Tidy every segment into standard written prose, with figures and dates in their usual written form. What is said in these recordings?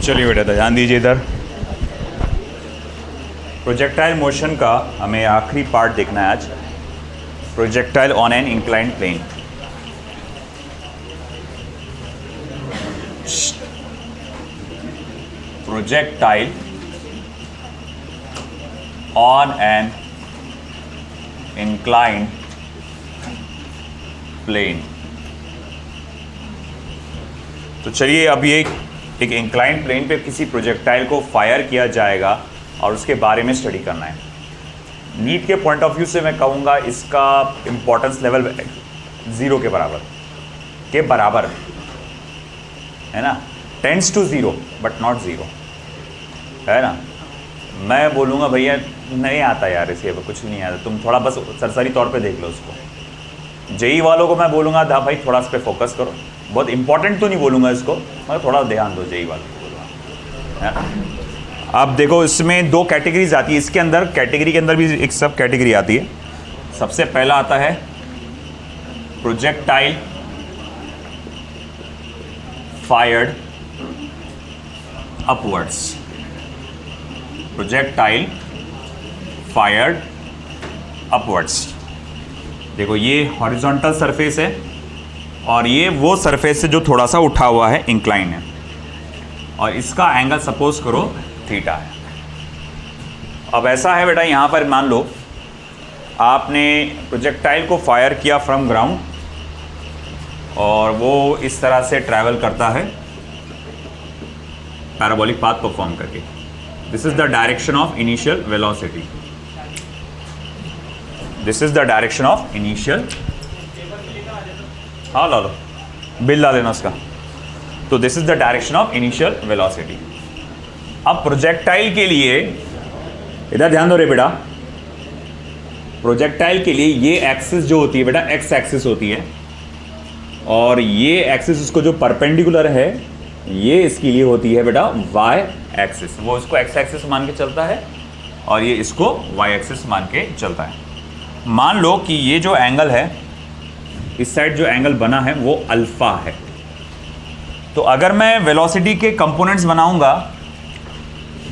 चलिए बेटा ध्यान दीजिए इधर। प्रोजेक्टाइल मोशन का हमें आखिरी पार्ट देखना है आज। Projectile on an inclined plane. Projectile on an inclined plane. तो चलिए अब ये एक इंक्लाइंड प्लेन पे किसी प्रोजेक्टाइल को फायर किया जाएगा और उसके बारे में स्टडी करना है। नीट के पॉइंट ऑफ व्यू से मैं कहूँगा इसका इम्पोर्टेंस लेवल 0 के बराबर है ना। टेंड्स टू 0 बट नॉट 0 है ना। मैं बोलूँगा भैया नहीं आता यार, इसे कुछ नहीं आता, तुम थोड़ा बस सरसरी तौर पे देख लो उसको। जेई वालों को मैं बोलूँगा दा भाई थोड़ा इस पर फोकस करो। बहुत इंपॉर्टेंट तो नहीं बोलूँगा इसको, मगर थोड़ा ध्यान दो जेई वालों को बोलूँगा है ना। आप देखो इसमें 2 कैटेगरीज आती है, इसके अंदर कैटेगरी के अंदर भी एक सब कैटेगरी आती है। सबसे पहला आता है projectile fired upwards. Projectile fired upwards. देखो ये हॉरिजॉन्टल सरफेस है और ये वो सरफेस है जो थोड़ा सा उठा हुआ है, इंक्लाइन है, और इसका एंगल सपोज करो थीटा है। अब ऐसा है बेटा, यहाँ पर मान लो आपने प्रोजेक्टाइल को फायर किया फ्रॉम ग्राउंड और वो इस तरह से ट्रैवल करता है पैराबोलिक पाथ परफॉर्म करके। This is the direction of initial velocity. This is the direction of initial, हाँ ला लो बिल ला लेना उसका। तो this is the direction of initial velocity. अब प्रोजेक्टाइल के लिए इधर ध्यान दो रे बेटा, प्रोजेक्टाइल के लिए ये एक्सिस जो होती है बेटा एक्स एक्सिस होती है, और ये एक्सिस उसको जो परपेंडिकुलर है ये इसके लिए होती है बेटा वाई एक्सिस। वो इसको एक्स एक्सिस मान के चलता है और ये इसको वाई एक्सिस मान के चलता है। मान लो कि ये जो एंगल है, इस साइड जो एंगल बना है वो अल्फा है। तो अगर मैं वेलोसिटी के कंपोनेंट्स बनाऊंगा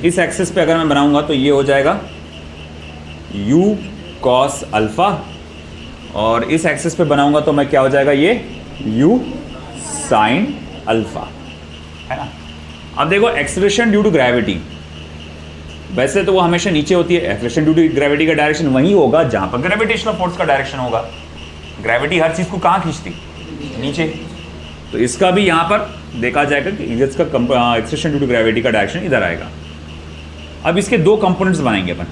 इस एक्सिस पे, अगर मैं बनाऊंगा तो ये हो जाएगा u cos अल्फा, और इस एक्सिस पे बनाऊंगा तो मैं क्या हो जाएगा ये u sin अल्फा, है ना। अब देखो एक्सेलरेशन ड्यू टू ग्रेविटी, वैसे तो वो हमेशा नीचे होती है। एक्सेलरेशन ड्यू टू ग्रेविटी का डायरेक्शन वहीं होगा जहां पर ग्रेविटेशनल फोर्स का डायरेक्शन होगा। ग्रेविटी हर चीज को कहाँ खींचती, नीचे। तो इसका भी यहाँ पर देखा जाएगा कि इसका एक्सेलरेशन ड्यू टू ग्रेविटी का डायरेक्शन इधर आएगा। अब इसके 2 कंपोनेंट्स बनाएंगे अपन,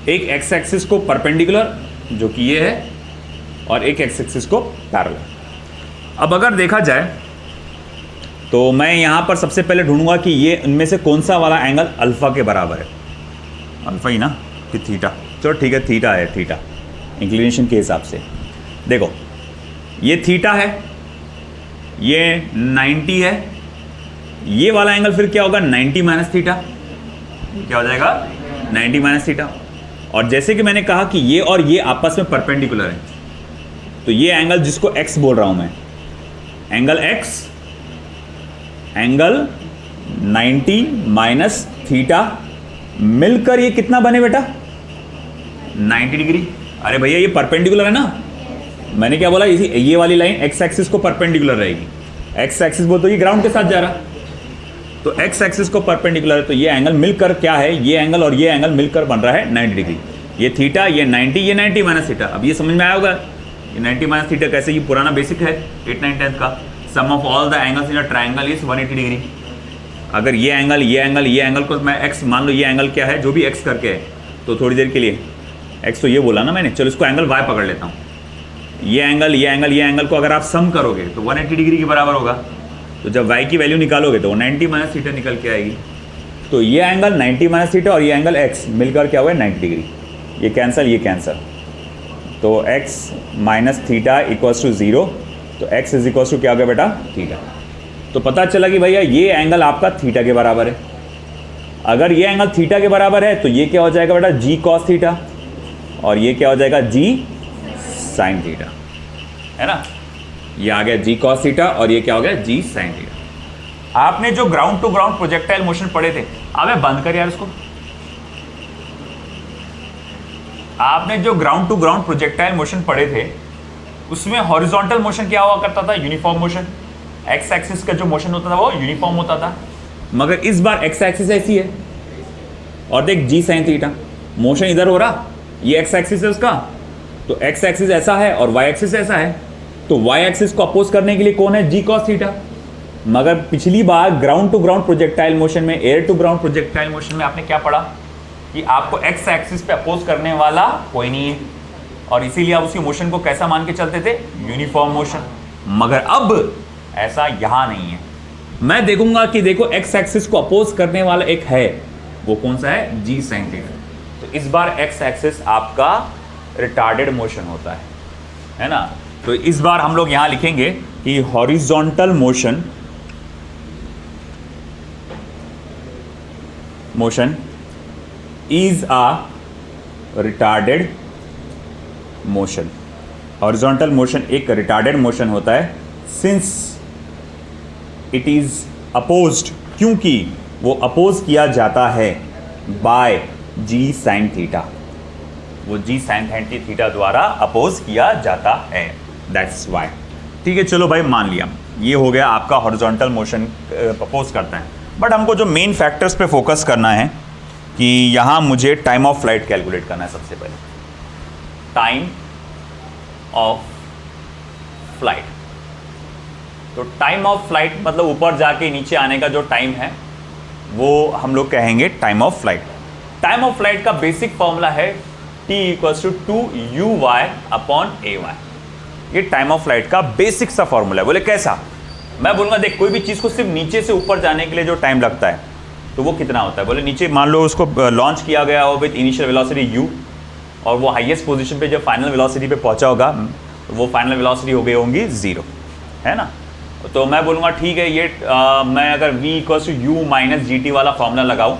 एक एक्स एक्सिस को परपेंडिकुलर जो कि ये है, और एक एक्स एक्सिस को पैरेलल। अब अगर देखा जाए तो मैं यहाँ पर सबसे पहले ढूंढूंगा कि ये इनमें से कौन सा वाला एंगल अल्फा के बराबर है। अल्फा ही ना कि थीटा, चलो ठीक है थीटा है, थीटा इंक्लिनेशन के हिसाब से। देखो ये थीटा है, ये 90 है, ये वाला एंगल फिर क्या होगा 90 माइनस थीटा, क्या हो जाएगा 90 माइनस थीटा। और जैसे कि मैंने कहा कि ये और ये आपस में परपेंडिकुलर है, तो ये एंगल जिसको x बोल रहा हूं मैं, angle x, angle 90 minus theta मिलकर ये कितना बने बेटा 90 डिग्री। अरे भैया ये परपेंडिकुलर है ना, मैंने क्या बोला, इसी ये वाली लाइन एक्स एक्सिस को परपेंडिकुलर रहेगी। एक्स एक्सिस बोल तो ये ग्राउंड के साथ जा रहा, तो एक्स एक्सिस को परपेंडिकुलर है, तो ये एंगल मिलकर क्या है, ये एंगल और ये एंगल मिलकर बन रहा है 90 डिग्री। ये थीटा, ये 90, ये 90 माइनस थीटा। अब ये समझ में आया होगा ये 90 माइनस थीटा कैसे, ये पुराना बेसिक है 8, 9, 10 का। Sum of all the angles in a triangle is 180 degree. अगर ये एंगल ये एंगल ये एंगल को मैं एक्स मान लो, ये एंगल क्या है जो भी एक्स करके है, तो थोड़ी देर के लिए एक्स तो ये बोला ना मैंने, चलो इसको एंगल वाई पकड़ लेता हूँ। ये एंगल ये एंगल ये एंगल को अगर आप सम करोगे तो 180 डिग्री के बराबर होगा। तो जब वाई की वैल्यू निकालोगे तो 90 माइनस थीटा निकल के आएगी। तो ये एंगल 90 माइनस थीटा और ये एंगल एक्स मिलकर क्या हुआ 90 डिग्री। ये कैंसल ये कैंसल, तो x minus theta equals to 0, तो एक्स इज इक्वल्स टू क्या हो गया बेटा थीटा। तो पता चला कि भैया ये एंगल आपका थीटा के बराबर है। अगर ये एंगल थीटा के बराबर है तो ये क्या हो जाएगा बेटा जी कॉस थीटा, और ये क्या हो जाएगा जी साइन थीटा, है ना। ये आ गया जी कॉस थीटा और ये क्या हो गया जी साइन थीटा। आपने जो ground to ground projectile motion पढ़े थे, अबे बंद कर यार इसको। आपने जो ground to ground projectile motion पढ़े थे उसमें हॉरिजॉन्टल मोशन क्या हुआ करता था? Uniform motion. एक्स एक्सिस का जो मोशन होता था वो यूनिफॉर्म होता था, मगर इस बार एक्स एक्सिस ऐसी है और देख जी साइन थीटा, मोशन इधर हो रहा, ये एक्स एक्सिस है उसका, तो एक्स एक्सिस ऐसा है और वाई एक्सिस ऐसा है, तो वाई एक्सिस को अपोज करने के लिए कौन है? G cos theta. मगर पिछली बार ground to ground projectile motion में, air to ground projectile motion में आपने क्या पढ़ा कि आपको एक्स एक्सिस पे अपोज करने वाला कोई नहीं है, और इसीलिए आप उसकी मोशन को कैसा मान के चलते थे? Uniform motion. मगर अब ऐसा यहां नहीं है, मैं देखूंगा कि देखो एक्स एक्सिस को अपोज करने वाला एक है, वो कौन सा है? जी साइन थीटा। तो इस बार एक्स एक्सिस आपका रिटार्डेड मोशन होता है ना। तो इस बार हम लोग यहां लिखेंगे कि horizontal motion is a retarded motion. Horizontal motion एक रिटार्डेड मोशन होता है सिंस इट इज अपोज्ड, क्योंकि वो अपोज किया जाता है बाय जी साइन थीटा, वो जी साइन थीटा द्वारा अपोज किया जाता है, दैट्स वाई। ठीक है, चलो भाई मान लिया ये हो गया आपका हॉरिजॉन्टल मोशन अपोज करता है। बट हमको जो मेन फैक्टर्स पे फोकस करना है कि यहाँ मुझे टाइम ऑफ फ्लाइट कैलकुलेट करना है सबसे पहले। टाइम ऑफ फ्लाइट, तो टाइम ऑफ फ्लाइट मतलब ऊपर जाके नीचे आने का जो टाइम है वो हम लोग कहेंगे time of flight. Time of flight का बेसिक फॉर्मूला है t equals to 2uy upon ay। ये टाइम ऑफ फ्लाइट का बेसिक सा फॉर्मूला है। बोले कैसा? मैं बोलूँगा देख, कोई भी चीज़ को सिर्फ नीचे से ऊपर जाने के लिए जो टाइम लगता है तो वो कितना होता है? बोले नीचे मान लो उसको लॉन्च किया गया हो विद इनिशियल वेलोसिटी u, और वो हाईएस्ट पोजीशन पे जब फाइनल वेलोसिटी पे पहुंचा होगा वो फाइनल वेलोसिटी हो गई होंगी 0, है ना। तो मैं बोलूँगा ठीक है, ये मैं अगर v equals to u minus g t वाला फॉर्मूला लगाऊँ,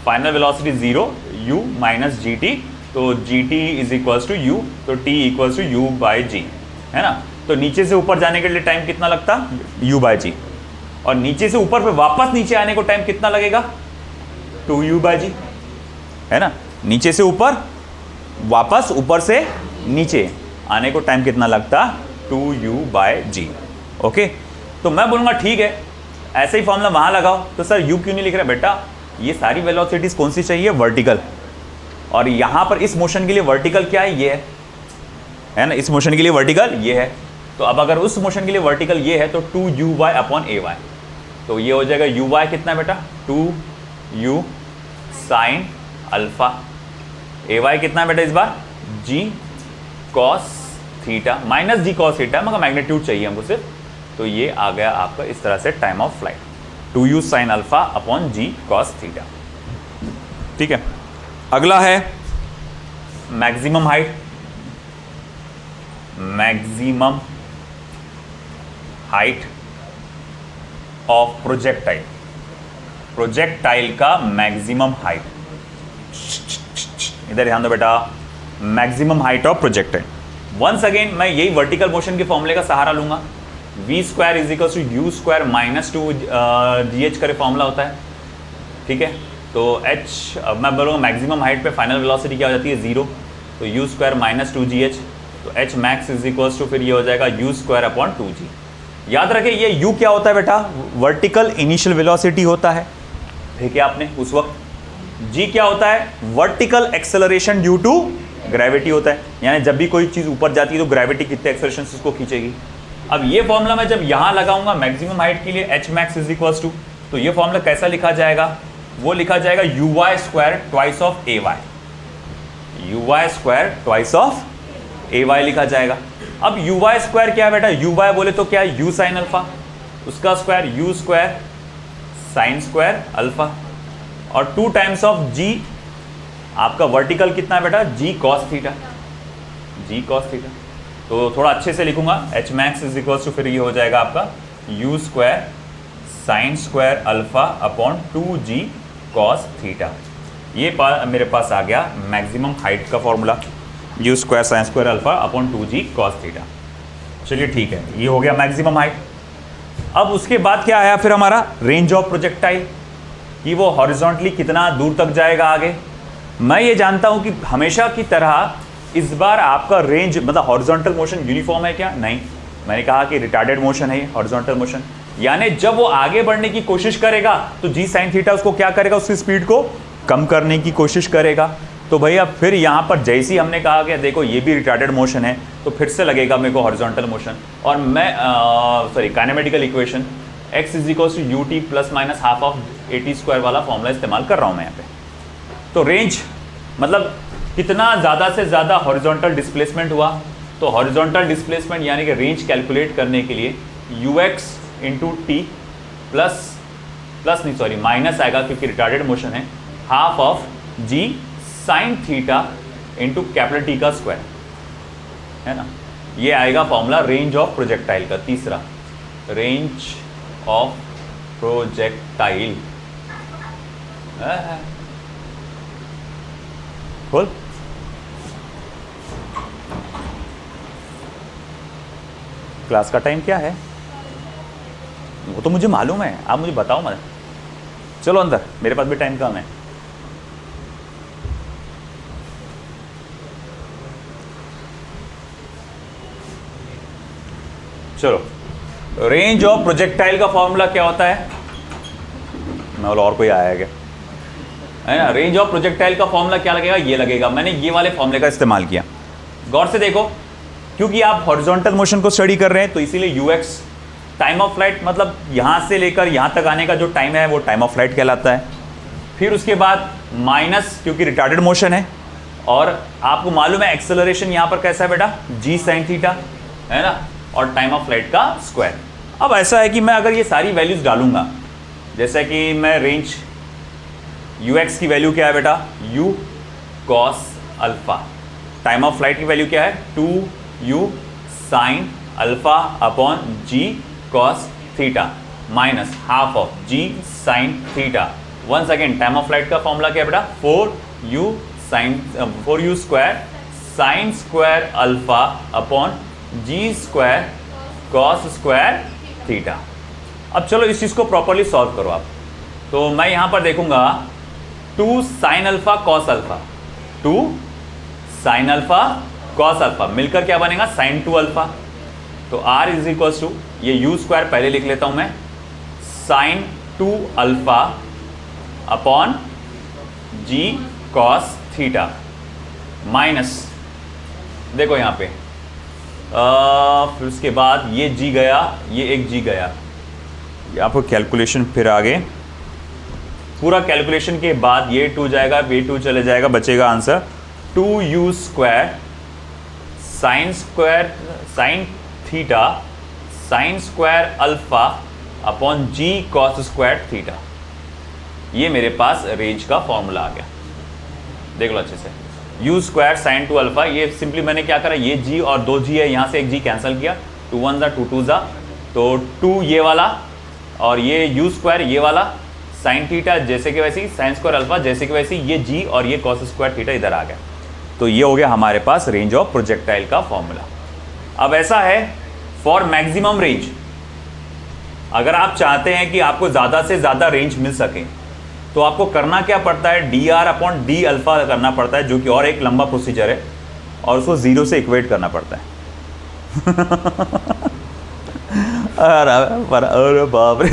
final velocity 0 u minus g t, तो g t is equals to u, तो t equals to u by g, है ना। तो नीचे से ऊपर जाने के लिए टाइम कितना लगता? u बाई जी, और नीचे से ऊपर पे वापस नीचे आने को टाइम कितना लगेगा? 2u बाई जी, है ना। नीचे से ऊपर वापस, ऊपर से नीचे आने को टाइम कितना लगता? 2u by ji. ओके, तो मैं बोलूँगा ठीक है, ऐसे ही फॉर्मूला वहाँ लगाओ। तो सर u क्यों नहीं लिख रहे? बेटा ये सारी वेलोसिटीज कौन सी चाहिए? वर्टिकल, और यहाँ पर इस मोशन के लिए वर्टिकल क्या है? ये है ना, इस मोशन के लिए वर्टिकल ये है। तो अब अगर उस मोशन के लिए वर्टिकल ये है तो 2uy अपॉन ay, तो ये हो जाएगा uy कितना है बेटा? 2u साइन अल्फा, ay कितना है बेटा इस बार? g cos थीटा माइनस जी कॉस थीटा, मगर मैग्नीट्यूड चाहिए हमको सिर्फ। तो ये आ गया आपका इस तरह से time of flight, 2u sine alpha upon g cos theta. ठीक है, अगला है maximum height. Maximum height of projectile, projectile का मैक्सिमम हाइट, इधर ध्यान दो बेटा, maximum height of projectile. Once again मैं यही वर्टिकल मोशन के फॉर्मूले का सहारा लूंगा, v square is equal to u square minus 2 GH करे फॉर्मूला होता है। ठीक है, तो h मैं बोलूँगा मैक्सिमम हाइट पे फाइनल वेलोसिटी क्या हो जाती है? 0, तो यू स्क्वायर माइनस 2 GH, तो h max is equals to फिर ये हो जाएगा यू स्क्वायर अपॉन 2g। याद रखें ये u क्या होता है बेटा? वर्टिकल इनिशियल वेलोसिटी होता है, ठीक है आपने उस वक्त। g क्या होता है? Vertical acceleration due to gravity होता है, यानी जब भी कोई चीज़ ऊपर जाती है तो ग्रेविटी कितने एक्सेलरेशन से उसको खींचेगी। अब ये फॉर्मूला मैं जब यहाँ लगाऊंगा मैक्सिमम हाइट के लिए h max is equals to, तो ये फॉर्मूला कैसा लिखा जाएगा? वो लिखा जाएगा uy square twice of ay, uy square twice of ay लिखा जाएगा। अब uy स्क्वायर क्या है बेटा? uy बोले तो क्या है? u साइन अल्फा, उसका square u square sine square alpha, और 2 टाइम्स ऑफ g आपका वर्टिकल कितना है बेटा? g cos theta, g cos theta. तो थोड़ा अच्छे से लिखूंगा, h max is equal to फिर ये हो जाएगा आपका u square sine square alpha upon 2g cos theta. ये मेरे पास आ गया मैक्सिमम हाइट का formula, u square sine square alpha upon 2g cos theta. चलिए ठीक है, ये हो गया मैक्सिमम हाइट। अब उसके बाद क्या आया फिर हमारा रेंज ऑफ प्रोजेक्टाइल, कि वो हॉरिजॉन्टली कितना दूर तक जाएगा आगे। मैं ये जानता हूं कि हमेशा की तरह इस बार आपका रेंज मतलब हॉरिजॉन्टल मोशन यूनिफॉर्म है क्या? नहीं, मैंने कहा कि रिटार्डेड मोशन है ये हॉरिजॉन्टल मोशन, यानी जब वो आगे बढ़ने की कोशिश करेगा तो जी साइन थीटा उसको क्या करेगा, उसकी स्पीड को कम करने की कोशिश करेगा। तो भैया फिर यहाँ पर जैसे ही हमने कहा कि देखो ये भी रिटार्डेड मोशन है, तो फिर से लगेगा मेरे को हॉरिजॉन्टल मोशन, और मैं kinematical equation x is equal to u t plus minus half of a t square वाला फॉर्मूला इस्तेमाल कर रहा हूँ मैं यहाँ पे। तो रेंज मतलब कितना ज़्यादा से ज़्यादा हॉरिजॉन्टल डिस्प्लेसमेंट हुआ, तो हॉरिजॉन्टल डिस्प्लेसमेंट यानी कि रेंज कैलकुलेट करने के लिए u x into t minus आएगा क्योंकि रिटार्डेड मोशन है, half of g sine theta into capital t का स्क्वायर, है ना। ये आएगा फॉर्मूला रेंज ऑफ प्रोजेक्टाइल का, तीसरा रेंज ऑफ प्रोजेक्टाइल। खोल, क्लास का टाइम क्या है वो तो मुझे मालूम है, आप मुझे बताओ मत। चलो अंदर, मेरे पास भी टाइम कम है। चलो, रेंज ऑफ प्रोजेक्टाइल का फॉर्मूला क्या होता है? मैं बोला और कोई आया क्या, है ना। रेंज ऑफ प्रोजेक्टाइल का फॉर्मूला क्या लगेगा, ये लगेगा। मैंने ये वाले फॉर्मूले का इस्तेमाल किया, गौर से देखो, क्योंकि आप हॉरिजॉन्टल मोशन को स्टडी कर रहे हैं तो इसीलिए यूएक्स टाइम ऑफ फ्लाइट, मतलब यहाँ से लेकर यहाँ तक आने का जो टाइम है वो टाइम ऑफ फ्लाइट कहलाता है। फिर उसके बाद माइनस, क्योंकि रिटार्डेड मोशन है, और आपको मालूम है एक्सेलरेशन यहाँ पर कैसा है बेटा, जी साइन थीटा, है ना, और टाइम ऑफ फ्लाइट का स्क्वायर। अब ऐसा है कि मैं अगर ये सारी वैल्यूज डालूंगा, जैसा कि मैं रेंज यू एक्स की वैल्यू क्या है बेटा, u cos alpha, time of flight की वैल्यू क्या है, 2u sine alpha upon g cos theta minus half of g sine theta. Once again time of flight का फॉर्मूला क्या है बेटा, 4u square sine square alpha upon g square cos square theta. अब चलो इस चीज़ को प्रॉपरली सॉल्व करो आप। तो मैं यहाँ पर देखूंगा 2 sine alpha cos alpha, 2 sine alpha cos alpha मिलकर क्या बनेगा, साइन 2 अल्फा। तो r इज इक्वल टू, ये u स्क्वायर पहले लिख लेता हूं मैं, sign 2 alpha upon g cos theta minus, देखो यहाँ पे फिर उसके बाद ये g गया, ये एक g गया, यहाँ पर कैलकुलेशन फिर आगे, पूरा कैलकुलेशन के बाद ये 2 जाएगा, ये 2 चले जाएगा, बचेगा answer 2u square sine theta sine square alpha upon g cos square theta. ये मेरे पास रेंज का फॉर्मूला आ गया, देख लो अच्छे से। u स्क्वायर साइन 2 अल्फा, ये सिंपली मैंने क्या करा, ये g और 2g है, यहाँ से एक g कैंसिल किया, 2 1 जा 2 2 जा, तो 2 ये वाला और ये u स्क्वायर ये वाला, साइन थीटा जैसे कि वैसे ही, साइन स्क्वायर अल्फा जैसे कि वैसे ही, ये g और ये कॉस स्क्वायर थीटा इधर आ गया। तो ये हो गया हमारे पास रेंज ऑफ प्रोजेक्टाइल का फॉर्मूला। अब ऐसा है फॉर मैक्सिमम रेंज, अगर आप चाहते हैं कि आपको ज़्यादा से ज़्यादा रेंज मिल सके तो आपको करना क्या पड़ता है, d r upon d alpha करना पड़ता है, जो कि और एक लंबा प्रोसीजर है, और उसको जीरो से इक्वेट करना पड़ता है। अरे बाप रे,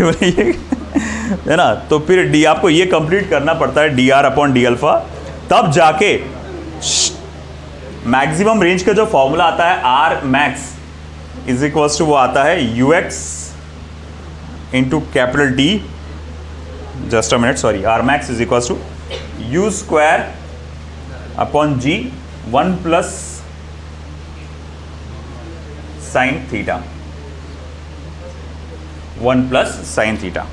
है ना। तो फिर डी आपको ये कंप्लीट करना पड़ता है, d r upon d alpha, तब जाके मैक्सिमम रेंज का जो फॉर्मूला आता है r max is equals to, वो आता है u x into capital d, just a minute sorry, r max is equals to u square upon g 1 plus sine theta, 1 plus sine theta.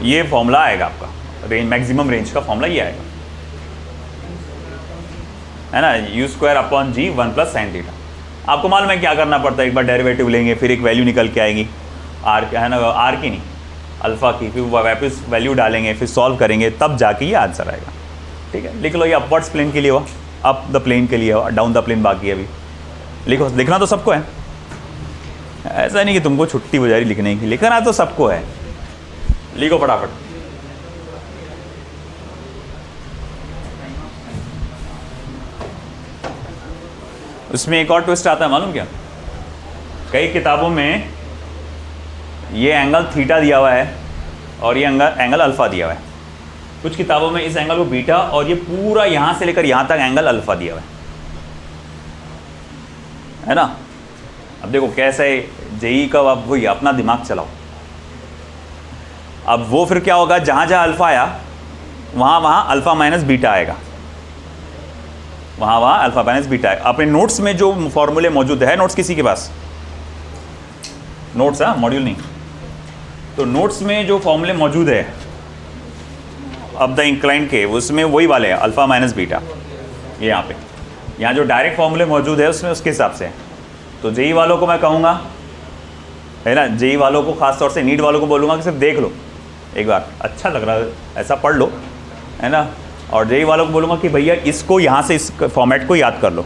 ये formula आएगा आपका, range maximum range का formula ये आएगा, है ना, u square upon g 1 plus sine theta. आपको मालूम है क्या करना पड़ता है, एक बार डेरिवेटिव लेंगे, फिर एक वैल्यू निकल के आएगी आर, है ना, आर की नहीं अल्फा की, फिर वापस वैल्यू डालेंगे, फिर सॉल्व करेंगे, तब जाके ये आंसर आएगा। ठीक है, लिख लो, ये अपवर्ड्स प्लेन के लिए हुआ, अप द प्लेन के लिए हुआ, डाउन द प्लेन बाकी है अभी, लिखो, लिखना तो सबको है ऐसा नहीं कि तुमको छुट्टी हो जा रही लिखने की, लिखना तो सबको है, लिखो फटाफट। उसमें एक और ट्विस्ट आता है मालूम क्या, कई किताबों में ये एंगल थीटा दिया हुआ है और ये एंगल अल्फा दिया हुआ है, कुछ किताबों में इस एंगल को बीटा और ये पूरा यहां से लेकर यहां तक एंगल अल्फा दिया हुआ है ना। अब देखो कैसे जेई का, अब वही अपना दिमाग चलाओ। अब वो फिर क्या होगा, जहां जहां अल्फा आया वहां वहां अल्फा माइनस बीटा आएगा, वहां वहां अल्फा माइनस बीटा आएगा। अपने नोट्स में जो फॉर्मूले मौजूद है, नोट्स किसी के पास, नोट्स है मॉड्यूल नहीं, तो नोट्स में जो फॉर्मूले मौजूद है अब द इंक्लाइन के, उसमें वही वाले हैं अल्फा माइनस बीटा। ये यहाँ पे, यहाँ जो डायरेक्ट फॉर्मूले मौजूद है उसमें उसके हिसाब से है। तो जेई वालों को मैं कहूँगा, है ना, जेई वालों को खास तौर से, नीट वालों को बोलूँगा कि सिर्फ देख लो एक बार, अच्छा लग रहा है ऐसा पढ़ लो, है ना। और जेई वालों को बोलूँगा कि भैया इसको यहाँ से इस फॉर्मेट को याद कर लो,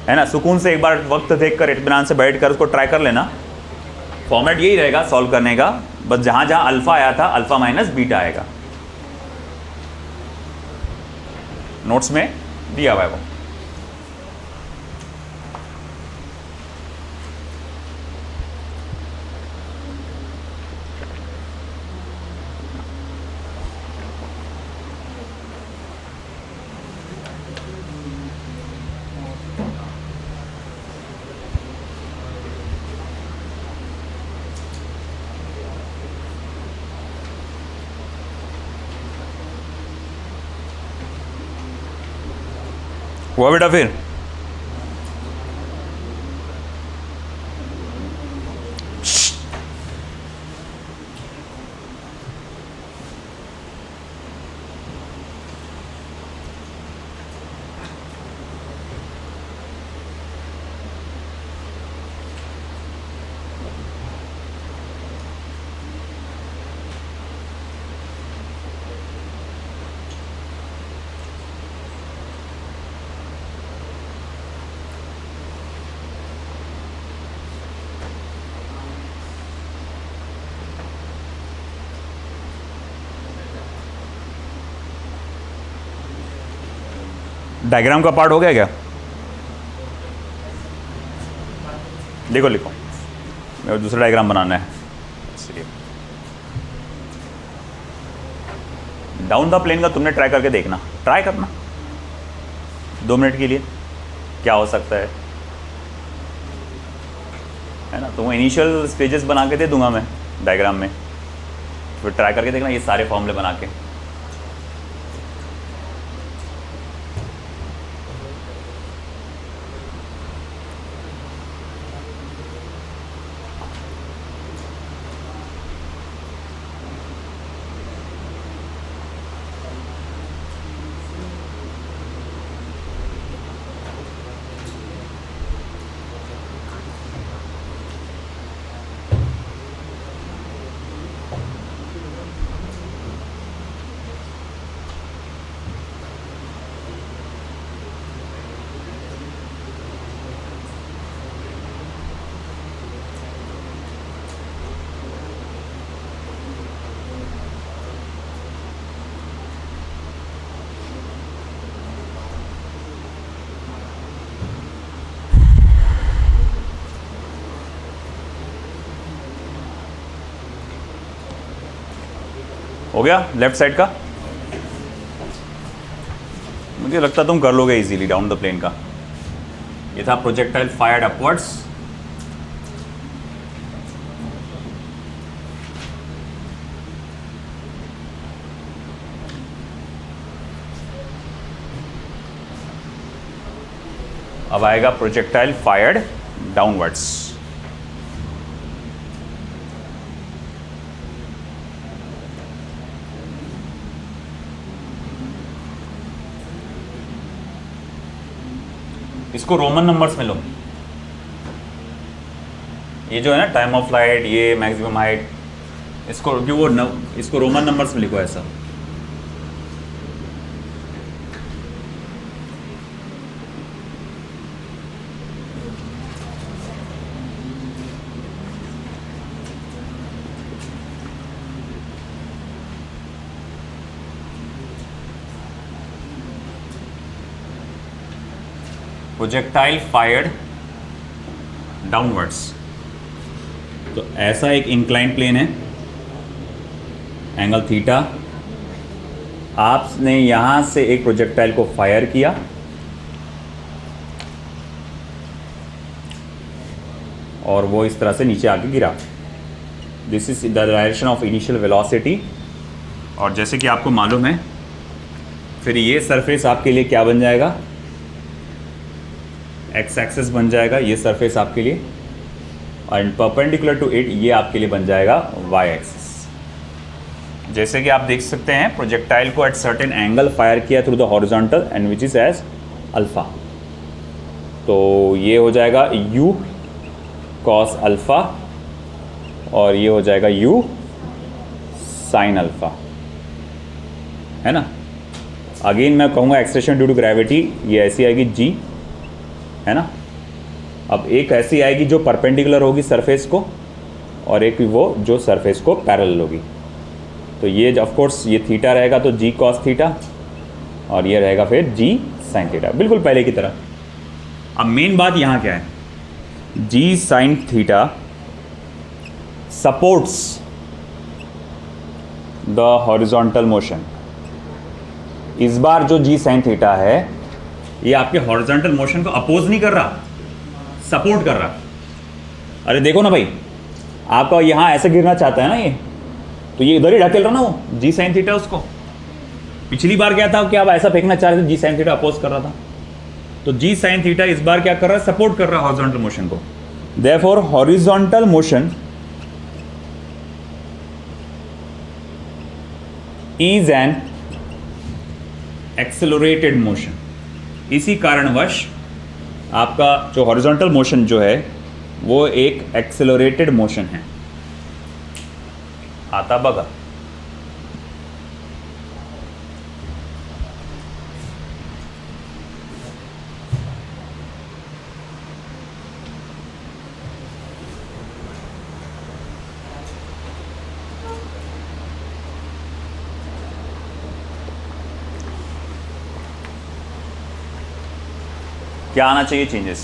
है ना, सुकून से एक बार वक्त देख कर इत्मीनान से बैठ कर उसको ट्राई कर लेना। फॉर्मेट यही रहेगा सॉल्व करने का, बस जहाँ जहाँ अल्फ़ा आया था अल्फ़ा माइनस बीटा आएगा, नोट्स में दिया हुआ है वो। हुआ बेटा फिर? डायग्राम का पार्ट हो गया क्या? लिखो लिखो, मेरे दूसरा डायग्राम बनाना है इसलिए। डाउन द प्लेन का तुमने ट्राई करके देखना, ट्राई करना 2 मिनट के लिए क्या हो सकता है ना। तुम इनिशियल स्टेजेस बना के दे दूंगा मैं डायग्राम में, फिर ट्राई करके देखना ये सारे फॉर्मूले बना के। हो गया लेफ्ट साइड का? मुझे लगता तुम कर लोगे इजीली डाउन द प्लेन का। ये था प्रोजेक्टाइल फायर्ड अपवर्ड्स, अब आएगा प्रोजेक्टाइल फायर्ड डाउनवर्ड्स। इसको रोमन नंबर्स में लो, ये जो है ना टाइम ऑफ फ्लाइट, ये मैक्सिमम हाइट, इसको इसको रोमन नंबर्स में लिखो ऐसा। Projectile fired downwards. तो ऐसा एक इंक्लाइन प्लेन है, एंगल थीटा, आपने यहां से एक प्रोजेक्टाइल को फायर किया और वो इस तरह से नीचे आके गिरा। This is the direction of initial velocity. और जैसे कि आपको मालूम है, फिर ये सरफेस आपके लिए क्या बन जाएगा, एक्स एक्सिस बन जाएगा ये सरफेस आपके लिए, और परपेंडिकुलर टू इट ये आपके लिए बन जाएगा वाई एक्सिस। जैसे कि आप देख सकते हैं, प्रोजेक्टाइल को एट सर्टेन एंगल फायर किया through the horizontal and which is as alpha. तो ये हो जाएगा u कॉस अल्फा और ये हो जाएगा u साइन अल्फा, है ना। अगेन मैं कहूँगा एक्सेलरेशन ड्यू टू ग्रेविटी ये ऐसी आएगी g, है ना। अब एक ऐसी आएगी जो परपेंडिकुलर होगी सरफेस को, और एक वो जो सरफेस को पैरेलल होगी। तो ये ऑफ कोर्स ये थीटा रहेगा तो g कॉस थीटा, और ये रहेगा फिर g साइन थीटा, बिल्कुल पहले की तरह। अब मेन बात यहाँ क्या है, g sine theta supports the horizontal motion. इस बार जो g साइन थीटा है ये आपके हॉरिजॉन्टल मोशन को अपोज नहीं कर रहा, सपोर्ट कर रहा। अरे देखो ना भाई, आपका यहाँ ऐसे गिरना चाहता है ना ये, तो ये इधर ही ढकेल रहा ना वो जी साइन थीटा उसको। पिछली बार क्या था कि आप ऐसा फेंकना चाह रहे थे, जी साइन थीटा अपोज कर रहा था। तो जी साइन थीटा इस बार क्या कर रहा है, सपोर्ट कर रहा है हॉरिजॉन्टल मोशन को। Therefore horizontal motion is an accelerated motion. इसी कारणवश आपका जो हॉरिजॉन्टल मोशन जो है वो एक एक्सेलरेटेड मोशन है। आता बघा, क्या आना चाहिए चेंजेस।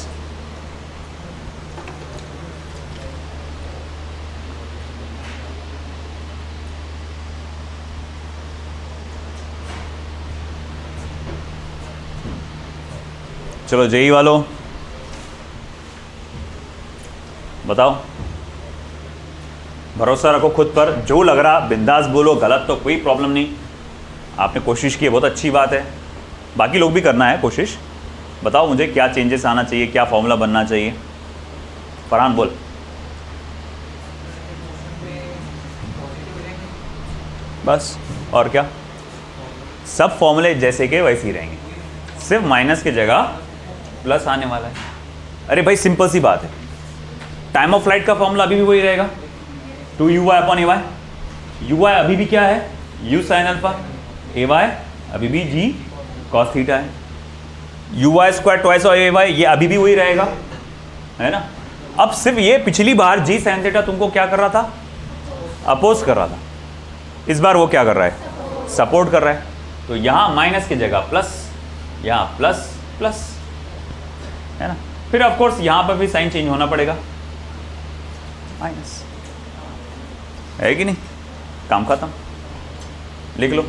चलो जेई वालों बताओ, भरोसा रखो खुद पर, जो लग रहा बिंदास बोलो, गलत तो कोई प्रॉब्लम नहीं। आपने कोशिश की है, बहुत अच्छी बात है, बाकी लोग भी करना है कोशिश। बताओ मुझे क्या चेंजेस आना चाहिए, क्या फॉर्मूला बनना चाहिए। फरहान बोल। बस और क्या, सब फॉर्मूले जैसे के वैसे ही रहेंगे, सिर्फ माइनस की जगह प्लस आने वाला है। अरे भाई सिंपल सी बात है, टाइम ऑफ फ्लाइट का फॉर्मूला अभी भी वही रहेगा, 2u upon a y. U y अभी भी क्या है, u sine alpha, a y अभी भी g कॉस थीटा है। यू वाई स्क्वायर ट्वाइस और ए वाई ये अभी भी वही रहेगा, है ना। अब सिर्फ ये पिछली बार g साइन थीटा तुमको क्या कर रहा था, अपोज कर रहा था, इस बार वो क्या कर रहा है, सपोर्ट कर रहा है। तो यहाँ माइनस की जगह प्लस, यहाँ प्लस प्लस, है ना। फिर ऑफ कोर्स यहाँ पर भी साइन चेंज होना पड़ेगा, माइनस, है कि नहीं। काम खत्म, लिख लो।